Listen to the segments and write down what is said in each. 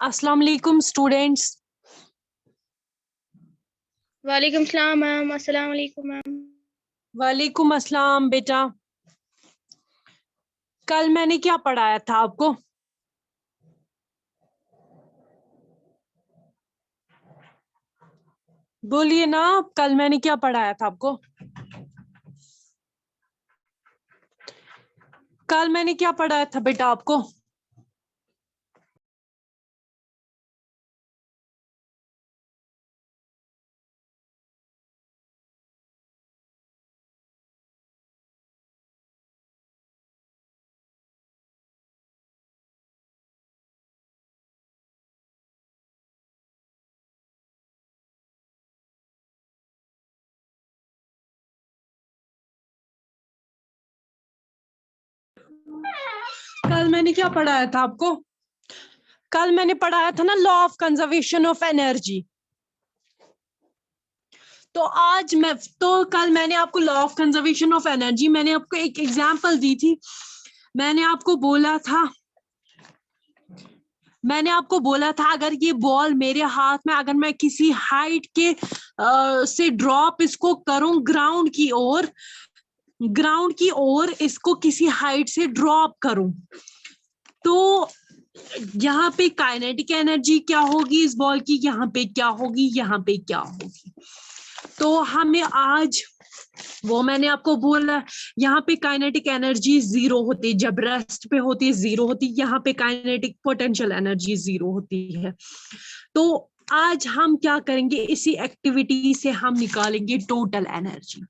अस्सलाम वालेकुम स्टूडेंट्स। वालेकुम सलाम मैम। अस्सलाम वालेकुम मैम। वालेकुम अस्सलाम बेटा। कल मैंने क्या पढ़ाया था आपको? बोलिए ना, कल मैंने क्या पढ़ाया था आपको? कल मैंने क्या पढ़ाया था बेटा आपको? कल मैंने क्या पढ़ाया था आपको? कल मैंने पढ़ाया था ना law of conservation of energy. तो कल मैंने आपको law of conservation of energy, मैंने आपको एक एग्जांपल दी थी। मैंने आपको बोला था अगर ये बॉल मेरे हाथ में, अगर मैं किसी हाइट के से ड्रॉप इसको करूं ग्राउंड की ओर इसको किसी हाइट से ड्रॉप करूं, तो यहाँ पे काइनेटिक एनर्जी क्या होगी इस बॉल की, यहाँ पे क्या होगी, यहाँ पे क्या होगी। तो हमें आज वो मैंने आपको बोला, यहाँ पे काइनेटिक एनर्जी 0 होती है, जब रेस्ट पे होती है 0 होती है, यहाँ पे काइनेटिक पोटेंशियल एनर्जी 0 होती है। तो आज हम क्या करेंगे, इसी एक्टिविटी से हम निकालेंगे टोटल एनर्जी।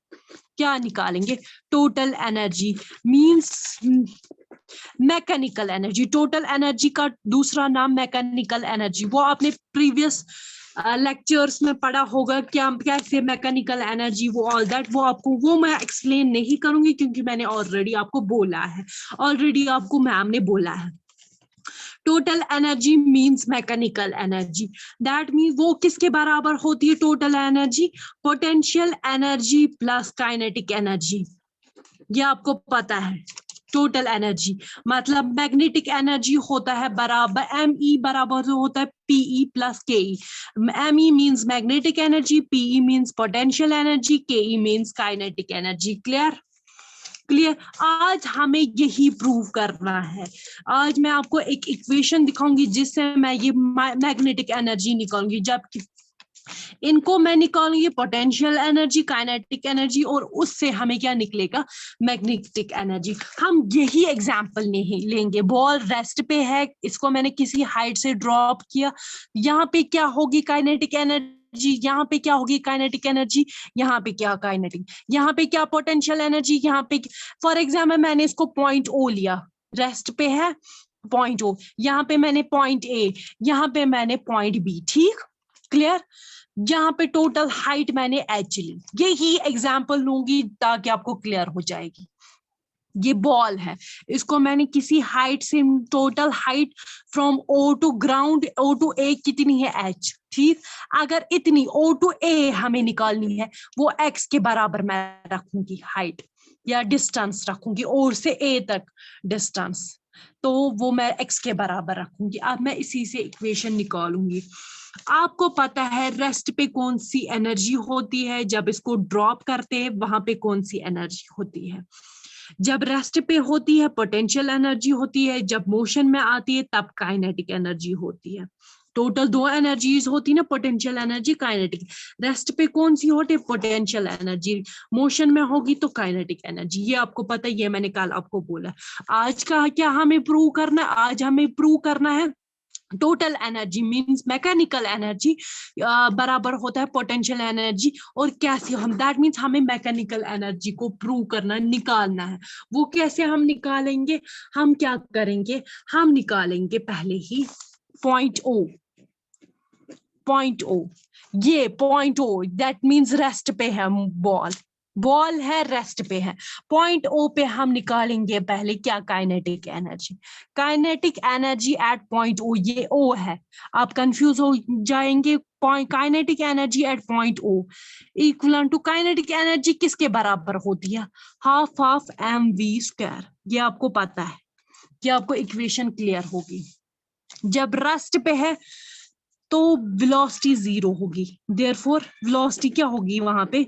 क्या निकालेंगे? Total energy means mechanical energy. Total energy का दूसरा नाम मैकेनिकल एनर्जी, वो आपने प्रीवियस लेक्चर्स में पढ़ा होगा क्या कैसे मैकेनिकल एनर्जी, वो ऑल दैट वो मैं एक्सप्लेन नहीं करूंगी क्योंकि मैंने ऑलरेडी आपको बोला है, ऑलरेडी आपको मैम ने बोला है। Total energy means mechanical energy, that means वो किसके बराबर होती है total energy? Potential energy plus kinetic energy. ये आपको पता है। टोटल एनर्जी मतलब मैग्नेटिक एनर्जी होता है बराबर ME बराबर होता है PE plus KE। ME means magnetic energy, PE means potential energy, KE means kinetic energy. Clear? आज हमें यही प्रूव करना है। आज मैं आपको एक इक्वेशन दिखाऊंगी जिससे मैं ये मैग्नेटिक एनर्जी निकालूंगी, जबकि इनको मैं निकालूंगी पोटेंशियल एनर्जी, काइनेटिक एनर्जी, और उससे हमें क्या निकलेगा? Magnetic energy. हम यही एग्जांपल नहीं लेंगे। बॉल रेस्ट पे है, इसको मैंने किसी हाइट से ड्रॉप किया, यहाँ पे क्या होगी काइनेटिक एनर्जी, यहाँ पे क्या होगी काइनेटिक एनर्जी, यहाँ पे क्या काइनेटिक, यहाँ पे क्या पोटेंशियल एनर्जी, यहाँ पे फॉर एग्जाम्पल मैंने इसको पॉइंट O लिया, रेस्ट पे है पॉइंट O, यहाँ पे मैंने पॉइंट A, यहाँ पे मैंने पॉइंट B। ठीक, क्लियर? यहाँ पे टोटल हाइट मैंने H ली, यही एग्जाम्पल लूंगी ताकि आपको क्लियर हो जाएगी। ये बॉल है, इसको मैंने किसी हाइट से, total height from O to ground, O to A कितनी है H। ठीक, अगर इतनी O टू A हमें निकालनी है, वो X के बराबर मैं रखूंगी हाइट, या डिस्टेंस रखूंगी O से A तक डिस्टेंस, तो वो मैं X के बराबर रखूंगी। अब मैं इसी से इक्वेशन निकालूंगी। आपको पता है रेस्ट पे कौन सी एनर्जी होती है, जब इसको ड्रॉप करते हैं वहां पे कौन सी एनर्जी होती है? जब रेस्ट पे होती है पोटेंशियल एनर्जी होती है, जब मोशन में आती है तब काइनेटिक एनर्जी होती है। टोटल 2 एनर्जीज होती है ना, पोटेंशियल एनर्जी, काइनेटिक। रेस्ट पे कौन सी होती है? Potential energy. मोशन में होगी तो काइनेटिक एनर्जी। ये आपको पता है, ये मैंने कल आपको बोला। आज का क्या हमें प्रूव करना है? आज हमें प्रूव करना है total energy means mechanical energy बराबर होता है पोटेंशियल एनर्जी। और कैसे हम, दैट मींस हमें मैकेनिकल एनर्जी को प्रूव करना, निकालना है। वो कैसे हम निकालेंगे? हम क्या करेंगे, हम निकालेंगे पहले ही पॉइंट O। ये point O that means rest पे है बॉल है, रेस्ट पे है। पॉइंट O पे हम निकालेंगे पहले क्या? Kinetic energy. Kinetic energy at point O, ये O है, आप कंफ्यूज हो जाएंगे। Kinetic energy at point O equal to kinetic energy किसके बराबर होती है? Half mv square. ये आपको पता है, ये आपको इक्वेशन क्लियर होगी। जब रेस्ट पे है तो वेलोसिटी जीरो होगी, देयरफॉर वेलोसिटी क्या होगी वहां पे,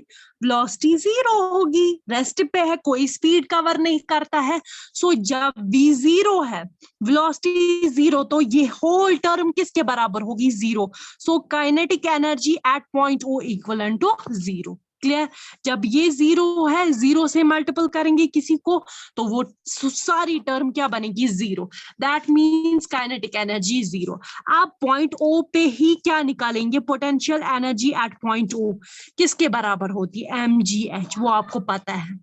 वेलोसिटी जीरो होगी। रेस्ट पे है, कोई स्पीड कवर नहीं करता है, सो जब v जीरो है, वेलोसिटी जीरो, तो ये होल टर्म किसके बराबर होगी, zero. So kinetic energy at point O equal to zero. Clear. जब ये जीरो है, जीरो से मल्टीपल करेंगे किसी को तो वो सारी टर्म क्या बनेगी, zero. That means kinetic energy zero. आप पॉइंट ओ पे ही क्या निकालेंगे, potential energy at point O किसके बराबर होती है, mgh, वो आपको पता है।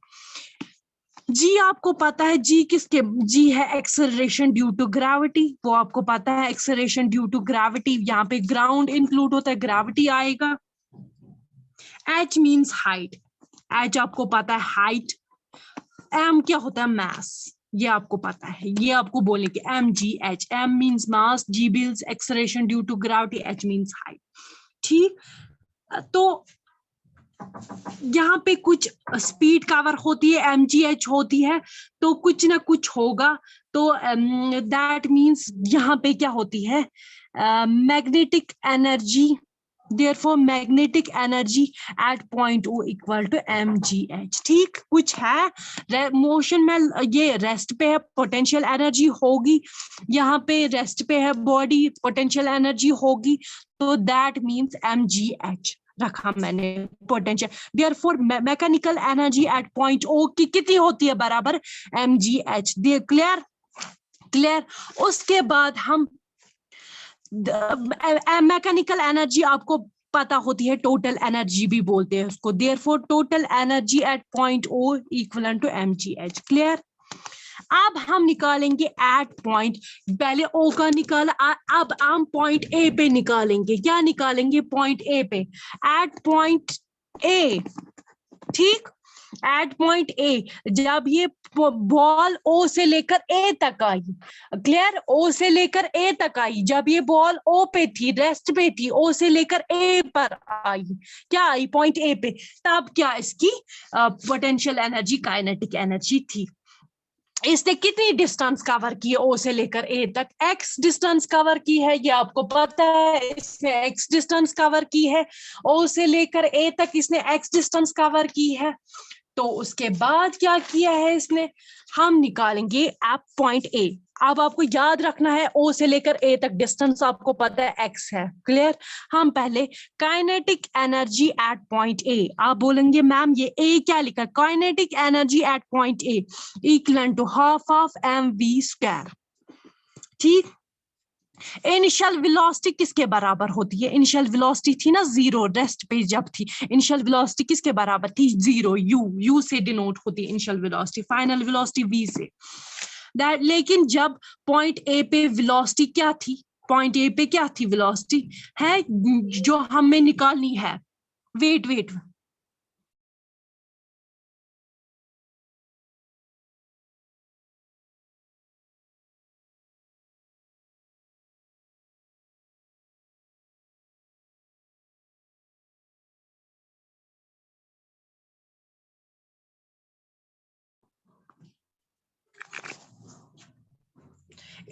जी आपको पता है, जी किसके, जी है एक्सेलरेशन ड्यू टू ग्रेविटी, वो आपको पता है एक्सेलरेशन ड्यू टू ग्रेविटी। यहाँ पे ग्राउंड इंक्लूड होता है, ग्रेविटी आएगा। h मीन्स हाइट, h आपको पता है हाइट। m क्या होता है, मास, ये आपको पता है, ये आपको बोलने के mgh। m means mass, g means acceleration due to gravity, h means height. ठीक, तो यहाँ पे कुछ स्पीड कवर होती है, mgh होती है, तो कुछ ना कुछ होगा। तो दैट मीन्स यहाँ पे क्या होती है, magnetic energy, therefore magnetic energy at point O equal to mgh। ठीक, कुछ है मोशन में, ये रेस्ट पे है, पोटेंशियल एनर्जी होगी, यहाँ पे रेस्ट पे है बॉडी, पोटेंशियल एनर्जी होगी, तो दैट मीन्स mgh रखा मैंने potential. therefore mechanical energy at point O की कितनी होती है, बराबर mgh। Clear, clear. उसके बाद हम मैकेनिकल एनर्जी आपको पता होती है, टोटल एनर्जी भी बोलते हैं उसको, therefore total energy at point O equal to mgh। Clear. अब हम निकालेंगे एट पॉइंट, पहले O का निकाला, अब हम पॉइंट A पे निकालेंगे। क्या निकालेंगे, पॉइंट A पे, एट पॉइंट A। ठीक, एट पॉइंट ए, जब ये बॉल ओ से लेकर ए तक आई, क्लियर, ओ से लेकर ए तक आई, जब ये बॉल ओ पे थी, रेस्ट पे थी, ओ से लेकर ए पर आई, क्या आई, पॉइंट ए पे, तब क्या इसकी पोटेंशियल एनर्जी, काइनेटिक एनर्जी थी। इसने कितनी डिस्टेंस कवर की है ओ से लेकर ए तक, x डिस्टेंस कवर की है, ये आपको पता है, इसने x डिस्टेंस कवर की है, ओ से लेकर ए तक इसने x डिस्टेंस कवर की है। तो उसके बाद क्या किया है इसने, हम निकालेंगे एट पॉइंट ए। अब आपको याद रखना है, ओ से लेकर ए तक डिस्टेंस आपको पता है x है। क्लियर। हम पहले kinetic energy at point A, आप बोलेंगे मैम ये ए क्या लिखा, kinetic energy at point A equal to half of mv square. ठीक, इनिशियल वेलोसिटी किसके बराबर होती है, इनिशियल वेलोसिटी थी ना जीरो, रेस्ट पे जब थी, इनिशियल वेलोसिटी किसके बराबर थी, जीरो, u से डिनोट होती है initial velocity, final velocity v से। दैट, लेकिन जब पॉइंट ए पे वेलोसिटी क्या थी, पॉइंट ए पे क्या थी, वेलोसिटी है जो हमें निकालनी है, wait wait,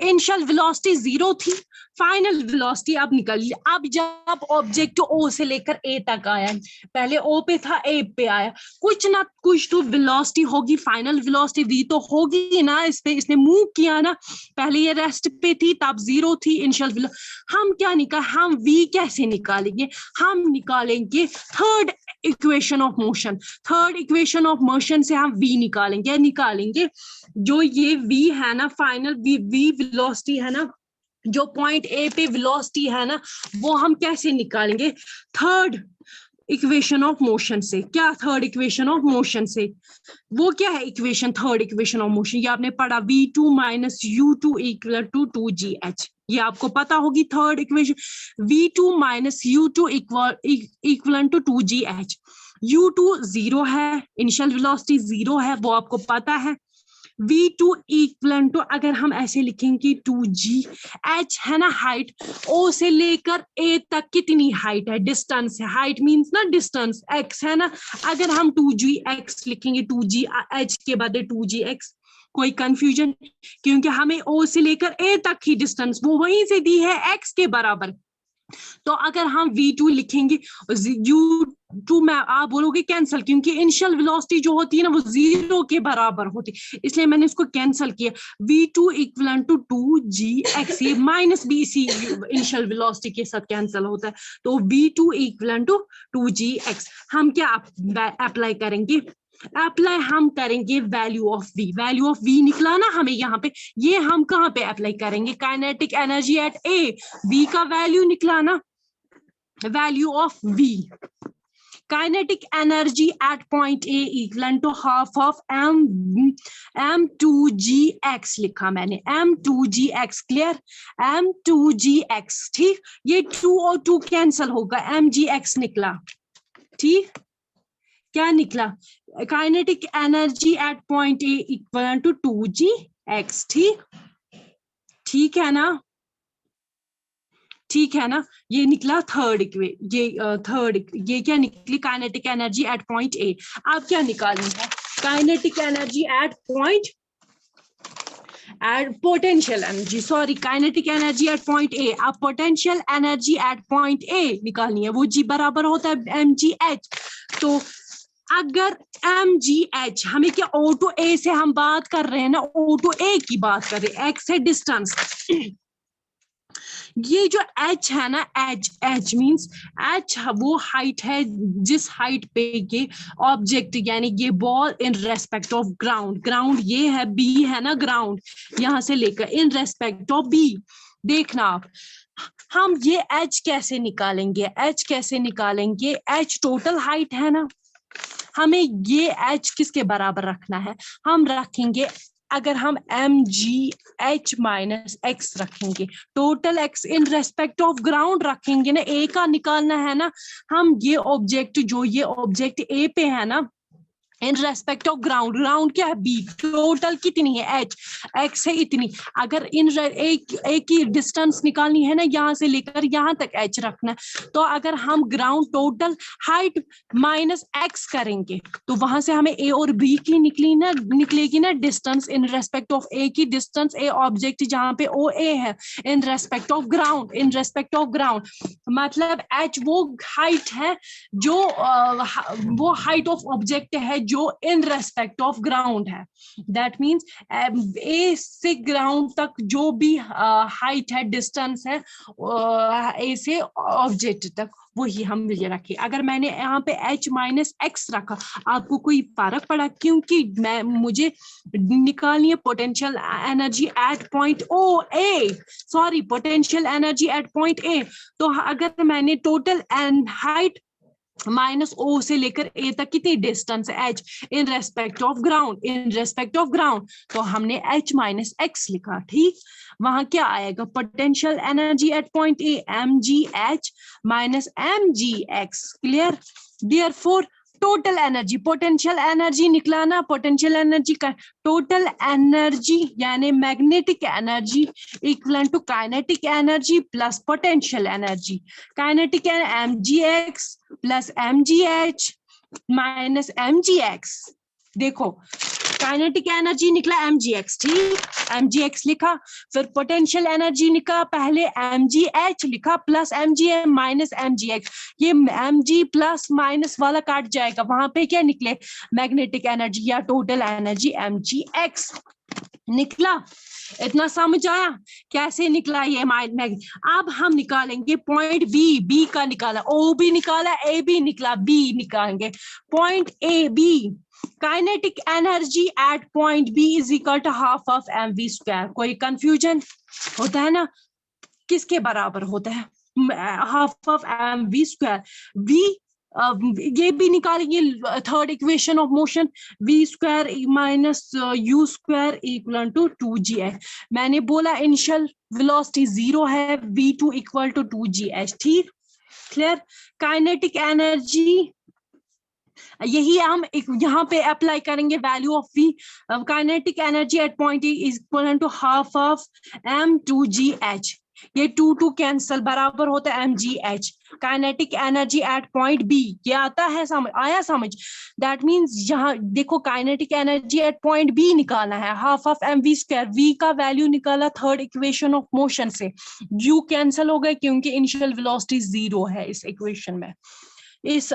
initial velocity zero थी, फाइनल वेलोसिटी अब निकालिए। अब जब ऑब्जेक्ट ओ से लेकर ए तक आया, पहले ओ पे था, ए पे आया, कुछ ना कुछ तो वेलोसिटी होगी, फाइनल वेलोसिटी वी तो होगी ना, इस पे इसने मूव किया ना, पहले ये रेस्ट पे थी तब जीरो थी इनिशियल वेलोसिटी। हम क्या निकाल, हम वी कैसे निकालेंगे, हम निकालेंगे third equation of motion, third equation of motion से हम वी निकालेंगे, जो ये v है ना, फाइनल v वेलोसिटी है ना, जो पॉइंट ए पे वेलोसिटी है ना, वो हम कैसे निकालेंगे, थर्ड इक्वेशन ऑफ मोशन से। क्या थर्ड इक्वेशन ऑफ मोशन से, वो क्या है equation, third equation of motion, ये आपने पढ़ा, v2 minus u2 equal to 2gh, ये आपको पता होगी third equation, v2 minus u2 equal to 2gh। u2 zero है, इनिशियल वेलोसिटी जीरो है, वो आपको पता है। v2 इक्वल टू, अगर हम ऐसे लिखेंगे 2gh है ना, हाइट, o से लेकर a तक कितनी हाइट है, डिस्टेंस है, हाइट मींस ना डिस्टेंस, x है ना, अगर हम 2gx लिखेंगे, 2gh के बदले 2gx, कोई कंफ्यूजन? क्योंकि हमें O से लेकर A तक ही डिस्टेंस वो वहीं से दी है x के बराबर। तो अगर हम v2 लिखेंगे, u2 में आप बोलोगे कैंसल, क्योंकि इनिशियल वेलोसिटी जो होती है ना वो 0 के बराबर होती है, इसलिए मैंने इसको कैंसल किया। v2 इक्वल टू 2gx, ये माइनस b इसी इनिशियल वेलोसिटी के साथ कैंसल होता है, तो v2 इक्वल टू 2gx। हम क्या अप्लाई करेंगे? अप्लाई हम करेंगे value of v। Value of v निकला ना हमें यहाँ पे, ये हम कहाँ पे अप्लाई करेंगे? Kinetic energy at a, v का वैल्यू निकला ना, value of v। Kinetic energy at point a equal to half of m2gx लिखा मैंने, m2gx, क्लियर? m2gx, ठीक। ये 2 और 2 कैंसल होगा, mgx निकला, ठीक। क्या निकला? Kinetic energy at point A equal to 2gx, ठीक। ठीक है ना? ठीक है ना? ये निकला थर्ड ये क्या निकली? Kinetic energy at point A. अब क्या निकालनी है? Kinetic energy at point potential energy, sorry, kinetic energy at point A. अब potential energy at point A निकालनी है, वो जी बराबर होता है mgh। तो अगर mgh, हमें क्या O to A से हम बात कर रहे हैं ना, O to A की बात कर रहे हैं, x है डिस्टेंस। ये जो h है ना, h मींस h वो हाइट है जिस हाइट पे ये ऑब्जेक्ट यानी ये ball in respect of ground, ground ये है, b है ना ग्राउंड, यहां से लेकर इन रेस्पेक्ट ऑफ b। देखना आप, हम ये h कैसे निकालेंगे? h कैसे निकालेंगे? h टोटल हाइट है ना, हमें ये h किसके बराबर रखना है? हम रखेंगे, अगर हम mgh माइनस x रखेंगे, total x in respect of ground रखेंगे ना, a का निकालना है ना। हम ये ऑब्जेक्ट, जो ये ऑब्जेक्ट a पे है ना, इन रेस्पेक्ट ऑफ ग्राउंड, ग्राउंड क्या है? b, टोटल कितनी है? h, x है इतनी। अगर इन एक की डिस्टेंस निकालनी है ना, यहाँ से लेकर यहाँ तक h रखना, तो अगर हम ground total height minus x करेंगे तो वहां से हमें a और b की निकलेगी ना distance in respect of a की डिस्टेंस, a ऑब्जेक्ट जहाँ पे OA है, in respect of ground, in respect of ground, मतलब h वो हाइट है जो वो हाइट ऑफ ऑब्जेक्ट है जो इन रेस्पेक्ट ऑफ ग्राउंड है। दैट मींस ए से ग्राउंड तक जो भी हाइट है, डिस्टेंस है ए से ऑब्जेक्ट तक, वही हम ये रखे। अगर मैंने यहाँ पे h माइनस x रखा, आपको कोई फर्क पड़ा? क्योंकि मुझे निकालनी है potential energy at point O A, sorry, potential energy at point A. तो अगर मैंने टोटल हाइट माइनस O से लेकर A तक कितनी डिस्टेंस है? h in respect of ground, in respect of ground, तो हमने h माइनस x लिखा, ठीक। वहां क्या आएगा? Potential energy at point A mgh minus mgx, clear? Therefore total energy, potential energy निकला ना, पोटेंशियल एनर्जी का टोटल एनर्जी यानी magnetic energy equal to kinetic energy plus potential energy. Kinetic mgx plus mgh minus mgx। देखो, kinetic energy निकला mgx, ठीक, mgx लिखा, फिर potential energy निकला, पहले mgh लिखा प्लस mgm माइनस mgx। ये mg प्लस माइनस वाला काट जाएगा, वहां पे क्या निकले? मैग्नेटिक एनर्जी या टोटल एनर्जी mgx निकला। इतना समझ आया कैसे निकला ये? अब हम निकालेंगे पॉइंट बी का निकाला, ओ भी निकाला, ए भी निकला, बी निकालेंगे। Point A B, kinetic energy at point B is equal to half of mv square. कोई कंफ्यूजन होता है ना? किसके बराबर होता है? Half of mv square. v ये भी निकालेंगे, third equation of motion, v square minus u square equal to 2gh। मैंने बोला इनिशियल वेलोसिटी 0 है, v2 इक्वल टू 2gh, ठीक, क्लियर? काइनेटिक एनर्जी यही हम यहाँ पे अप्लाई करेंगे, value of v। Kinetic energy at point E is equal to half of m2gh। ये 2 कैंसल, बराबर होता है mgh। Kinetic energy at point B, ये आता है समझ, आया समझ? दैट मींस यहाँ देखो kinetic energy at point B निकालना है, half of mv square, v का वैल्यू निकाला थर्ड इक्वेशन ऑफ मोशन से, u कैंसल हो गए क्योंकि इनिशियल वेलोसिटी 0 है इस इक्वेशन में, इस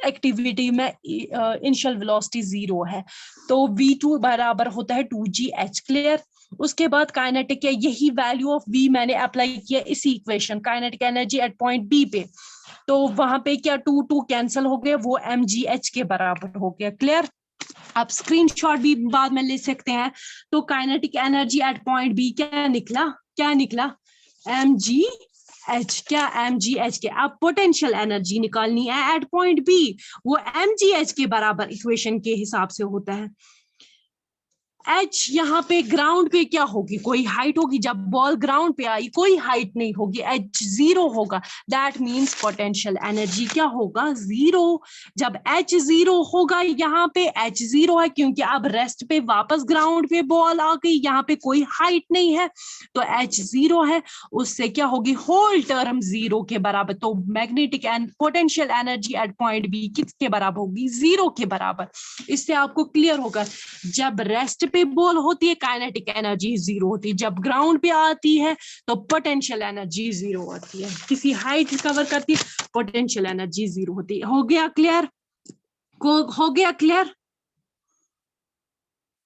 एक्टिविटी में इनिशियल वेलोसिटी 0 है, तो v2 बराबर होता है 2gh। क्लियर? उसके बाद काइनेटिक है, यही वैल्यू ऑफ v मैंने अप्लाई किया इसी equation, kinetic energy at point B पे, तो वहां पे क्या 2 कैंसल हो गया, वो mgh के बराबर हो गया। क्लियर? आप स्क्रीनशॉट भी बाद में ले सकते हैं। तो kinetic energy at point B क्या निकला, क्या निकला? mgh। क्या? mgh के। अब पोटेंशियल एनर्जी निकालनी है एट पॉइंट बी, वो mgh के बराबर इक्वेशन के हिसाब से होता है। H यहाँ पे ग्राउंड पे क्या होगी, कोई हाइट होगी, जब बॉल ग्राउंड पे आई कोई हाइट नहीं होगी, H 0 होगा, दैट मींस पोटेंशियल एनर्जी क्या होगा? 0। जब H 0 होगा, यहाँ पे H 0 है क्योंकि अब रेस्ट पे वापस ग्राउंड पे बॉल आ गई, यहाँ पे कोई हाइट नहीं है, तो H 0 है, उससे क्या होगी? होल टर्म 0 के बराबर। तो magnetic and potential energy at point B किसके बराबर होगी? 0 के बराबर। इससे आपको क्लियर होगा, जब रेस्ट पे बॉल होती है काइनेटिक एनर्जी 0 होती है, जब ग्राउंड पे आती है तो पोटेंशियल एनर्जी 0 होती है, किसी हाइट कवर करती है पोटेंशियल एनर्जी 0 होती है। हो गया क्लियर? हो गया क्लियर?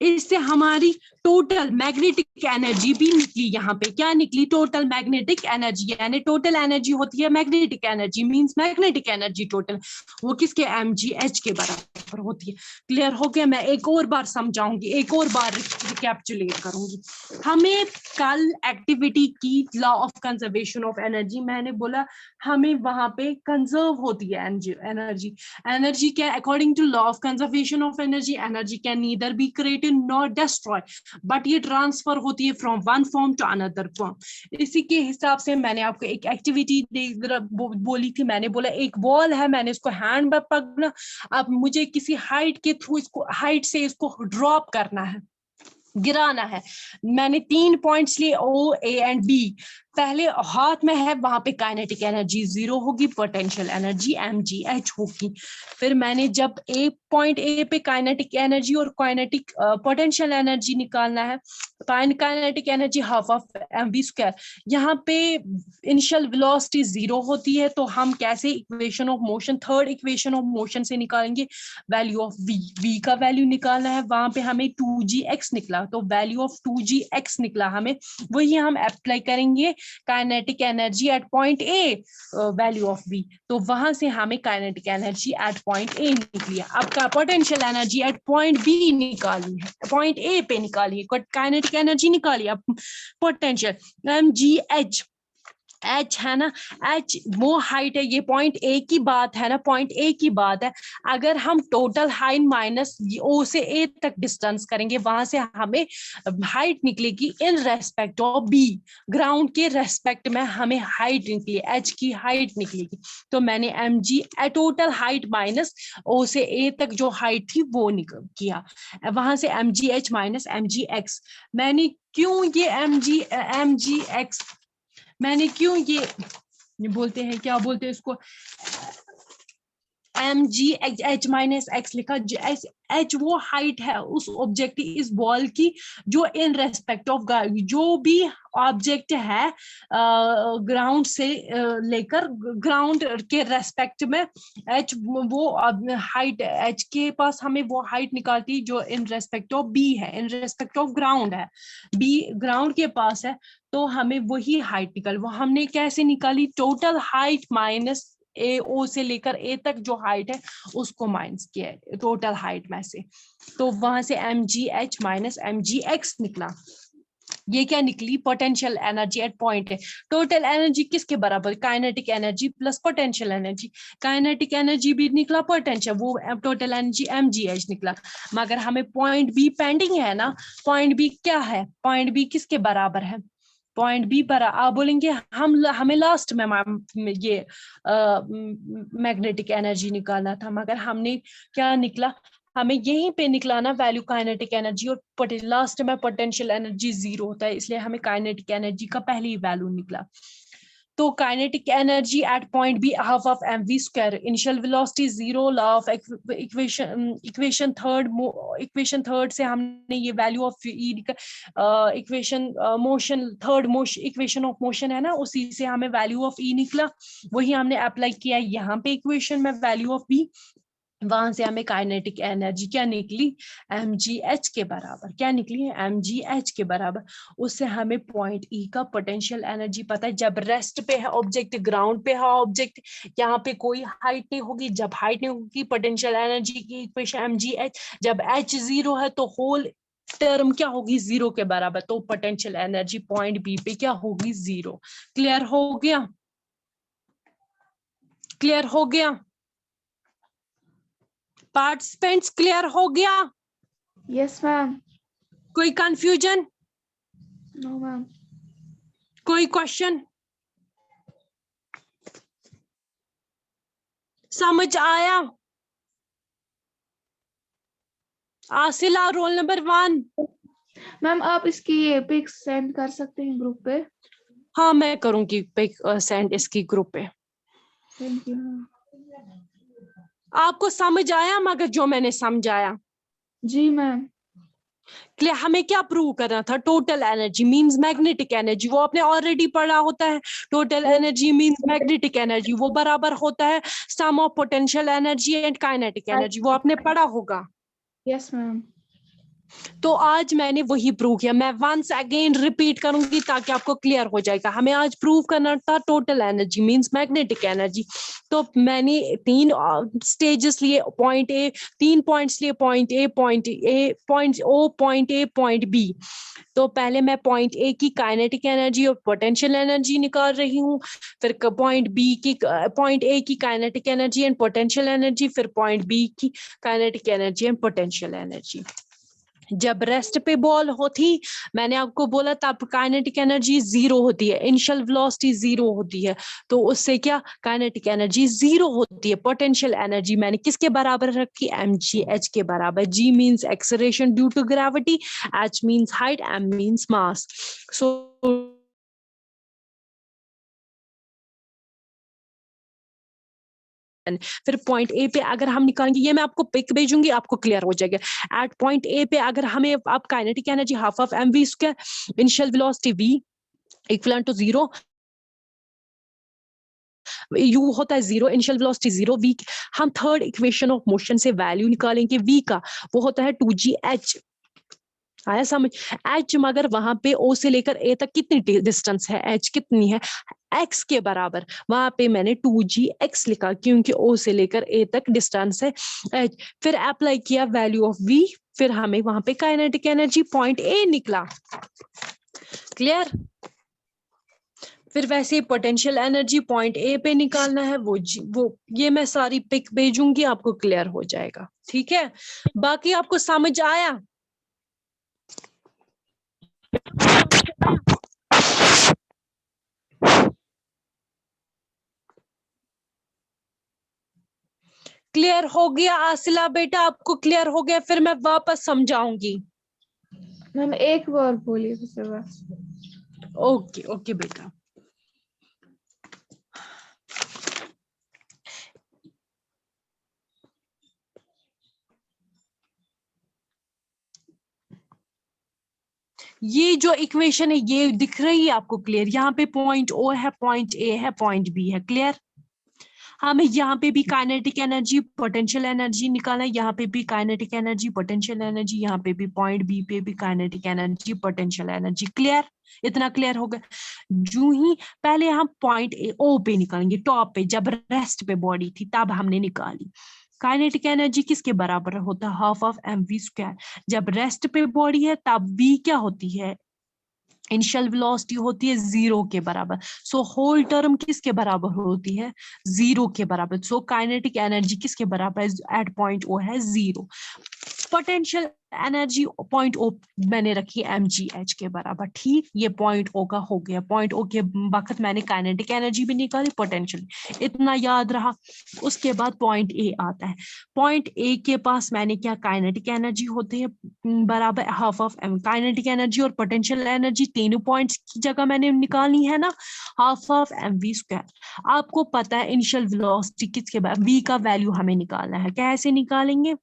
इससे हमारी टोटल मैग्नेटिक एनर्जी भी निकली, यहाँ पे क्या निकली? टोटल मैग्नेटिक एनर्जी, यानी टोटल एनर्जी होती है magnetic energy, means magnetic energy total, वो किसके? mgh के बराबर होती है। क्लियर हो गया? मैं एक और बार समझाऊंगी, एक और बार रिकैप्चुलेट करूंगी। हमें कल एक्टिविटी की law of conservation of energy, मैंने बोला हमें वहां पे कंजर्व होती है एनर्जी। एनर्जी क्या? According to law of conservation of energy, energy can neither be created not destroy, but ये ट्रांसफर होती है from one form to another form. इसी के हिसाब से मैंने आपको एक एक्टिविटी बोली थी, मैंने बोला एक बॉल है, मैंने इसको हैंड में पकड़ा, अब मुझे किसी हाइट के थ्रू इसको हाइट से इसको ड्रॉप करना है, गिराना है। मैंने 3 पॉइंट्स लिए, O, A एंड B। पहले हाथ में है, वहां पे काइनेटिक एनर्जी 0 होगी, पोटेंशियल एनर्जी mgh होगी। फिर मैंने जब पॉइंट A पे काइनेटिक एनर्जी और काइनेटिक पोटेंशियल एनर्जी निकालना है, kinetic energy half of mv square, यहाँ पे इनिशियल वेलोसिटी 0 होती है, तो हम कैसे equation of motion, third equation of motion से निकालेंगे वैल्यू ऑफ v का वैल्यू निकालना है, वहां पे हमें 2gx निकला, तो वैल्यू ऑफ 2gx निकला, हमें वही हम अप्लाई करेंगे kinetic energy at point A, value of v, तो वहां से हमें kinetic energy at point A निकली। अब का potential energy at point B निकाली है, पॉइंट ए पे निकाली है, काइनेटिक एनर्जी निकाली, अब पोटेंशियल mgh, H है ना, H वो हाइट है, ये पॉइंट ए की बात है ना, पॉइंट ए की बात है। अगर हम टोटल हाइट माइनस O से A तक डिस्टेंस करेंगे, वहां से हमें हाइट निकलेगी इन रेस्पेक्ट ऑफ B, ग्राउंड के रेस्पेक्ट में हमें हाइट निकली, H की हाइट निकलेगी। तो मैंने mg total height minus O से A तक जो हाइट थी वो निकल किया, वहां से mgh माइनस mgx। मैंने क्यों ये mgx, मैंने क्यों ये बोलते हैं, क्या बोलते हैं इसको, mgh माइनस x लिखा। h वो हाइट है उस ऑब्जेक्ट की, इस बॉल की, जो इन रेस्पेक्ट ऑफ जो भी ऑब्जेक्ट है ग्राउंड से लेकर ग्राउंड के रेस्पेक्ट में h वो हाइट, h के पास हमें वो हाइट निकालती है जो इन रेस्पेक्ट ऑफ b है, इन रेस्पेक्ट ऑफ ग्राउंड है, b ग्राउंड के पास है, तो हमें वही हाइट निकाल, वो हमने कैसे निकाली? टोटल हाइट माइनस O से लेकर A तक जो हाइट है उसको माइनस किया टोटल हाइट में से, तो वहां से mgh माइनस mgx निकला। ये क्या निकली? पोटेंशियल एनर्जी एट पॉइंट है। टोटल एनर्जी किसके बराबर? Kinetic energy plus potential energy. Kinetic energy भी निकला, पोटेंशियल, वो टोटल एनर्जी mgh निकला, मगर हमें पॉइंट बी पेंडिंग है ना। पॉइंट बी क्या है? पॉइंट बी किसके बराबर है? पॉइंट बी पर आप बोलेंगे हमें लास्ट में ये मैग्नेटिक एनर्जी निकालना था, मगर हमने क्या निकला? हमें यहीं पे निकलाना वैल्यू काइनेटिक एनर्जी, और लास्ट में पोटेंशियल एनर्जी 0 होता है, इसलिए हमें काइनेटिक एनर्जी का पहले ही वैल्यू निकला। तो kinetic energy at point B half of mv square, initial velocity 0, law of equation third से हमने ये value of E equation motion third motion equation of motion है ना, उसी से हमें वैल्यू ऑफ ई निकला, वही हमने अप्लाई किया यहाँ पे इक्वेशन में वैल्यू ऑफ बी, वहां से हमें काइनेटिक एनर्जी क्या निकली, mgh के बराबर। क्या निकली है, mgh के बराबर। उससे हमें पॉइंट ई का पोटेंशियल एनर्जी पता है। जब रेस्ट पे है ऑब्जेक्ट, ग्राउंड पे है ऑब्जेक्ट, यहाँ पे कोई हाइट नहीं होगी, जब हाइट नहीं होगी पोटेंशियल एनर्जी की इक्वेशन mgh, जब h 0 है तो होल टर्म क्या होगी, 0 के बराबर, तो पोटेंशियल एनर्जी पॉइंट बी पे क्या होगी, 0। क्लियर हो गया, क्लियर हो गया पार्टिसिपेंट्स, क्लियर हो गया? Yes ma'am. कोई कंफ्यूजन, नो मैम। कोई क्वेश्चन? समझ आया? आसिला रोल नंबर 1। मैम आप इसकी ये पिक्स सेंड कर सकते हैं ग्रुप पे? हाँ मैं करूंगी पिक सेंड इसकी ग्रुप पे। Thank you. आपको समझ आया मगर जो मैंने समझाया? जी मैम। क्लियर? हमें क्या प्रूव करना था, total energy means magnetic energy, वो आपने ऑलरेडी पढ़ा होता है। Total energy means magnetic energy, वो बराबर होता है sum of potential energy and kinetic energy, वो आपने पढ़ा होगा। Yes ma'am. तो आज मैंने वही प्रूव किया, मैं वंस अगेन रिपीट करूंगी ताकि आपको क्लियर हो जाएगा। हमें आज प्रूव करना था total energy means magnetic energy. तो मैंने 3 स्टेजेस लिए, पॉइंट ए, 3 पॉइंट्स लिए, point A, point O, point A, point B. तो पहले मैं पॉइंट ए की काइनेटिक एनर्जी और पोटेंशियल एनर्जी निकाल रही हूँ, फिर पॉइंट ए की kinetic energy and potential energy, फिर पॉइंट बी की kinetic energy and potential energy. जब रेस्ट पे बॉल होती, मैंने आपको बोला तब काइनेटिक एनर्जी 0 होती है, इनिशियल वेलोसिटी 0 होती है, तो उससे क्या काइनेटिक एनर्जी 0 होती है। पोटेंशियल एनर्जी मैंने किसके बराबर रखी, mgh के बराबर। g means acceleration due to gravity, h means height, m means mass. So फिर पॉइंट ए पे अगर हम निकालेंगे, ये मैं आपको पिक भेजूंगी, आपको क्लियर हो जाएगा। एट पॉइंट ए पे अगर हमें आप kinetic energy half of mv square, initial velocity v equal to 0, u होता है 0, इनिशियल वेलोसिटी 0, v हम थर्ड इक्वेशन ऑफ मोशन से वैल्यू निकालेंगे v का, वो होता है 2gh। आया समझ? h मगर वहां पे o से लेकर a तक कितनी डिस्टेंस है, h कितनी है, x के बराबर, वहां पे मैंने 2gx लिखा क्योंकि o से लेकर a तक डिस्टेंस है h। फिर अप्लाई किया वैल्यू ऑफ v, फिर हमें वहां पे काइनेटिक एनर्जी पॉइंट a निकला। क्लियर? फिर वैसे ही पोटेंशियल एनर्जी पॉइंट ए पे निकालना है, वो ये मैं सारी पिक भेजूंगी, आपको क्लियर हो जाएगा। ठीक है, बाकी आपको समझ आया? क्लियर हो गया आसिला बेटा? आपको क्लियर हो गया? फिर मैं वापस समझाऊंगी। मैम एक बार बोलिए फिर बस। ओके ओके बेटा। ये जो इक्वेशन है ये दिख रही है आपको क्लियर? यहाँ पे पॉइंट ओ है, पॉइंट ए है, पॉइंट बी है। क्लियर? हमें यहाँ पे भी काइनेटिक एनर्जी पोटेंशियल एनर्जी निकालना है, यहाँ पे भी काइनेटिक एनर्जी पोटेंशियल एनर्जी, यहाँ पे भी पॉइंट बी पे भी kinetic energy potential energy. Clear? इतना क्लियर हो गया? जो ही पहले हम पॉइंट ओ पे निकालेंगे, टॉप पे, जब रेस्ट पे बॉडी थी तब हमने निकाली। काइनेटिक एनर्जी किसके बराबर होता है, हाफ ऑफ mv स्क्वायर। जब रेस्ट पे बॉडी है तब v क्या होती है, इनिशियल वेलोसिटी होती है 0 के बराबर। सो होल टर्म किसके बराबर होती है, 0 के बराबर। सो काइनेटिक एनर्जी किसके बराबर है, एट पॉइंट ओ है 0। पोटेंशियल एनर्जी पॉइंट ओ मैंने रखी mgh के बराबर, ठीक। ये पॉइंट ओ का हो गया, पॉइंट ओ के वक्त मैंने काइनेटिक एनर्जी भी निकाली, पोटेंशियल, इतना याद रहा। उसके बाद पॉइंट ए आता है, पॉइंट ए के पास मैंने क्या, काइनेटिक एनर्जी होती है बराबर half of M, kinetic energy और पोटेंशियल एनर्जी तीनों पॉइंट्स की जगह मैंने निकालनी है ना, half of M V square. आपको पता है इनिशियल वेलोसिटी किसके बाद, वी का वैल्यू हमें निकालना है, कैसे निकालेंगे,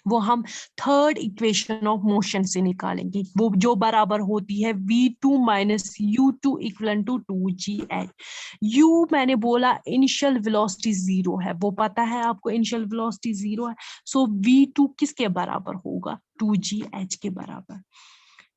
वो हम थर्ड इक्वेशन ऑफ मोशन से निकालेंगे, वो जो बराबर होती है v2 minus u2 equal to 2gh। u मैंने बोला इनिशियल वेलोसिटी 0 है, वो पता है आपको इनिशियल वेलोसिटी 0 है, सो v2 किसके बराबर होगा, 2gh के बराबर।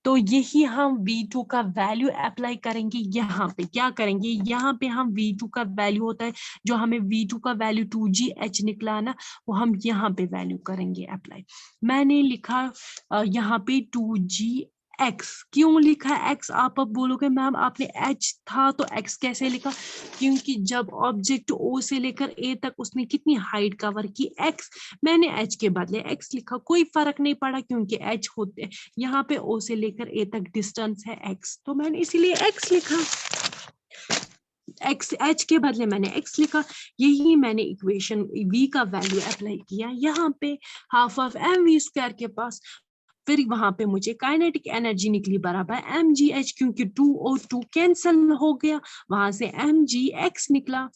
तो यही हम v2 का वैल्यू अप्लाई करेंगे यहाँ पे, क्या करेंगे, यहाँ पे हम v2 का वैल्यू होता है, जो हमें v2 का वैल्यू 2gh निकला ना, वो हम यहाँ पे वैल्यू करेंगे अप्लाई। मैंने लिखा यहाँ पे 2gx, क्यों लिखा x, आप अब बोलोगे मैम आपने h था तो x कैसे लिखा, क्योंकि जब ऑब्जेक्ट o से लेकर a तक उसने कितनी हाइट कवर की, x, मैंने h के बदले x लिखा, कोई फर्क नहीं पड़ा क्योंकि h होते यहाँ पे o से लेकर a तक डिस्टेंस है x, तो मैंने इसीलिए x लिखा, x h के बदले मैंने x लिखा। यही मैंने इक्वेशन v का वैल्यू अप्लाई किया यहाँ पे half of M V square के पास, फिर वहां पे मुझे काइनेटिक एनर्जी निकली बराबर mgh, क्योंकि 2 और 2 कैंसिल हो गया, वहां से mgx निकला।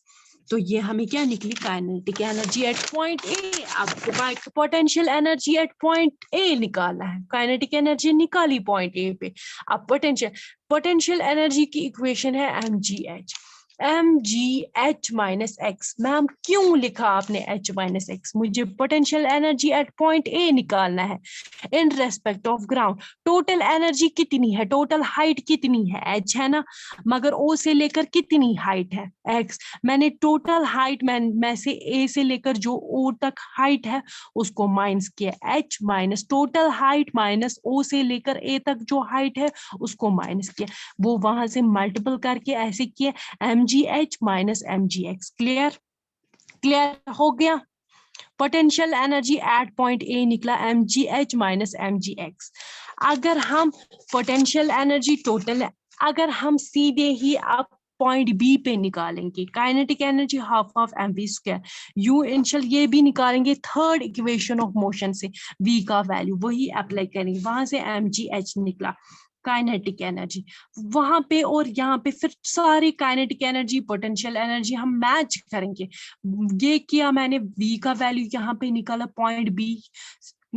तो ये हमें क्या निकली, kinetic energy at point A. आपको potential energy at point A निकालना है, काइनेटिक एनर्जी निकाली पॉइंट ए पे। अब पोटेंशियल एनर्जी की इक्वेशन है mgh, mgh minus x. Ma'am क्यों लिखा आपने h माइनस एक्स, मुझे potential energy at point A निकालना है in respect of ground. Total energy कितनी है, टोटल हाइट कितनी है, h है ना, मगर o से लेकर कितनी हाइट है, x। मैंने टोटल हाइट में से a से लेकर जो o तक हाइट है उसको माइनस किया, h minus total height minus o से लेकर a तक जो हाइट है उसको माइनस किया, वो वहां से मल्टीपल करके ऐसे किया, mgh minus mgx। Clear, clear हो गया। पोटेंशियल एनर्जी एट पॉइंट ए निकला mgh माइनस mgx। अगर हम पोटेंशियल एनर्जी टोटल, अगर हम सीधे ही आप पॉइंट बी पे निकालेंगे kinetic energy half of M V square, U initial ये भी निकालेंगे थर्ड इक्वेशन ऑफ मोशन से, v का वैल्यू वही अप्लाई करेंगे, वहां से mgh निकला काइनेटिक एनर्जी वहां पे, और यहाँ पे फिर सारी काइनेटिक एनर्जी पोटेंशियल एनर्जी हम मैच करेंगे। ये किया मैंने, v का वैल्यू यहाँ पे निकाला, पॉइंट बी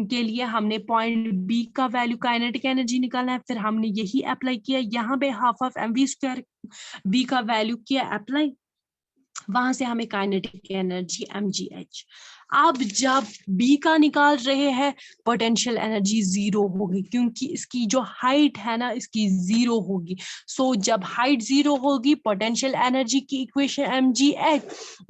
के लिए हमने पॉइंट बी का वैल्यू काइनेटिक एनर्जी निकालना है, फिर हमने यही अप्लाई किया यहाँ पे half of M V square, v का वैल्यू किया अप्लाई, वहां से हमें काइनेटिक एनर्जी mgh। अब जब b का निकाल रहे हैं पोटेंशियल एनर्जी 0 होगी, क्योंकि इसकी जो हाइट है ना इसकी 0 होगी। सो जब हाइट 0 होगी पोटेंशियल एनर्जी की इक्वेशन mgh,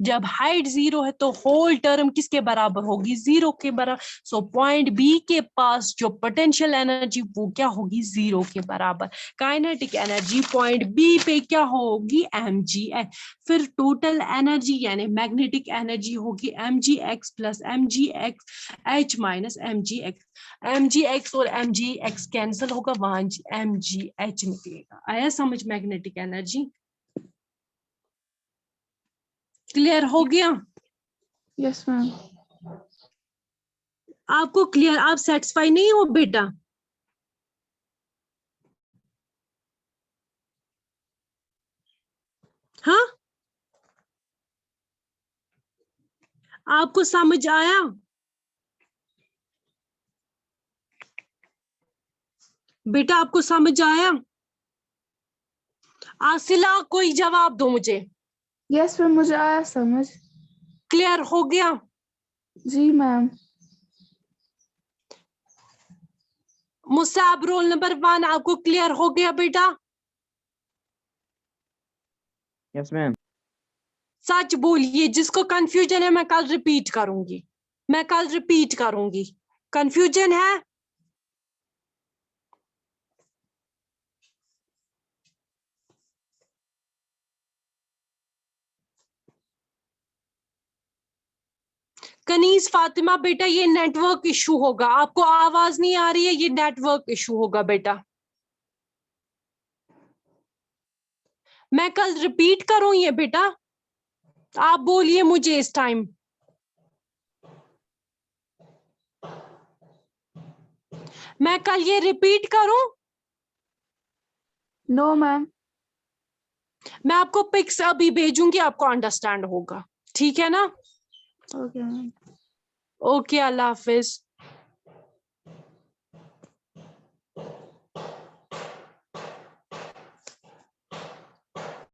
जब हाइट 0 है तो होल टर्म किसके बराबर होगी, 0 के बराबर। सो पॉइंट b के पास जो पोटेंशियल एनर्जी वो क्या होगी, 0 के बराबर। काइनेटिक एनर्जी पॉइंट b पे क्या होगी, mgh। फिर टोटल एनर्जी यानी मैग्नेटिक एनर्जी होगी mgx plus mgx minus mgx और mgx कैंसिल होगा, वहां mgh निकलेगा। आया समझ मैग्नेटिक एनर्जी, क्लियर हो गया। Yes ma'am. आपको क्लियर, आप सेटिस्फाई नहीं हो बेटा, हाँ आपको समझ आया, बेटा आपको समझ आया। आसिला कोई जवाब दो मुझे, यस मैम, मुझे आया समझ। क्लियर हो गया। जी मैम। मुसाब रोल नंबर 1 आपको क्लियर हो गया बेटा, यस मैम। सच बोलिए, जिसको कंफ्यूजन है मैं कल रिपीट करूंगी, मैं कल रिपीट करूंगी। कंफ्यूजन है, कनीज फातिमा बेटा ये नेटवर्क इशू होगा, आपको आवाज नहीं आ रही है, ये नेटवर्क इशू होगा बेटा। मैं कल रिपीट करूं ये बेटा, आप बोलिए मुझे इस टाइम। मैं कल ये रिपीट करूं? No ma'am. मैं आपको पिक्स अभी भेजूंगी, आपको अंडरस्टैंड होगा, ठीक है ना? Okay ma'am. ओके, अल्लाह हाफिज।